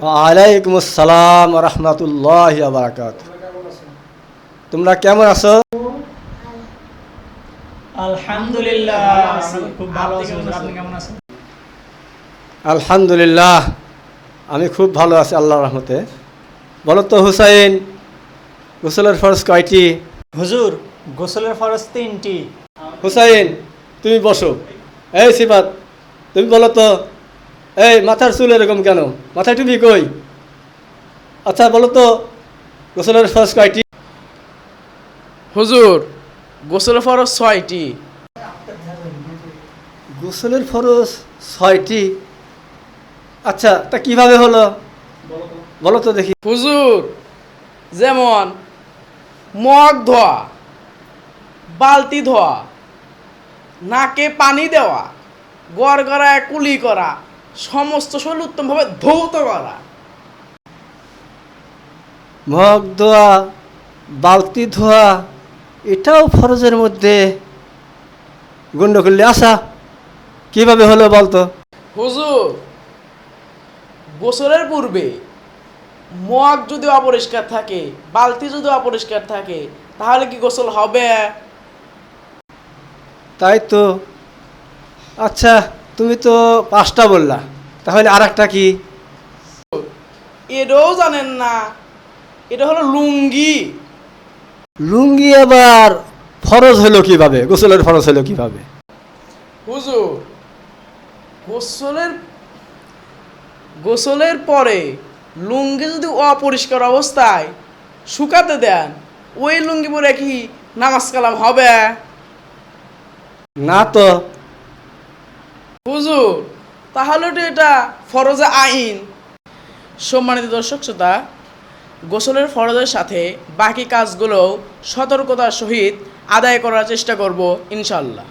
ওয়ালাইকুম আসসালাম ওয়া রাহমাতুল্লাহি ওয়া বারাকাতুহু। তোমরা কেমন আছো? আলহামদুলিল্লাহ, আমি খুব ভালো আছি। আপনি কেমন আছেন? আলহামদুলিল্লাহ, আমি খুব ভালো আছি আল্লাহর রহমতে। বলো তো হুসাইন, গোসলের ফরজ কয়টি? হুজুর, গোসলের ফরজ 3টি। হুসাইন, তুমি বসো। এই সিফাত, তুমি বলো তো, এই মাথার চুল এরকম কেন? মাথায় টুপি কই? আচ্ছা বলো তো, গোসলের ফরজ কয়টি? হুজুর, গোসলের ফরজ 6টি। গোসলের ফরজ 6টি? আচ্ছা, তা কিভাবে হলো বলো তো দেখি। হুজুর, যেমন মগ ধোয়া, বালতি ধোয়া, নাকে পানি দেওয়া, গড়গড়ায় কুলি করা, সমস্ত শরীর উত্তমভাবে ধৌত করা। মগ ধোয়া, বালতি ধোয়া, এটাও ফরজের মধ্যে গণ্য করলে। আসা কিভাবে হলো বলতো? হুজুর, গোসলের পূর্বে মগ যদি অপরিষ্কার থাকে, বালতি যদি অপরিষ্কার থাকে, তাহলে কি গোসল হবে? তাই তো। আচ্ছা, তুমি তো 5টা বললা, তাহলে আর একটা কি? এটাও জানেন না? এটা হলো লুঙ্গি। লুঙ্গি আবার ফরজ হলো কিভাবে? গোসলের ফরজ হলো কিভাবে? হুজুর, গোসলের গোসলের পরে লুঙ্গি যদি অপরিষ্কার অবস্থায় শুকাতে দেন, ওই লুঙ্গি পরে কি নামাজ কালাম হবে? না তো। হুজুর, তাহলে তো এটা ফরজে আইন। সম্মানিত দর্শক শ্রোতা, গোসলের ফরজের সাথে বাকি কাজগুলোও সতর্কতার সহিত আদায় করার চেষ্টা করব ইনশাল্লাহ।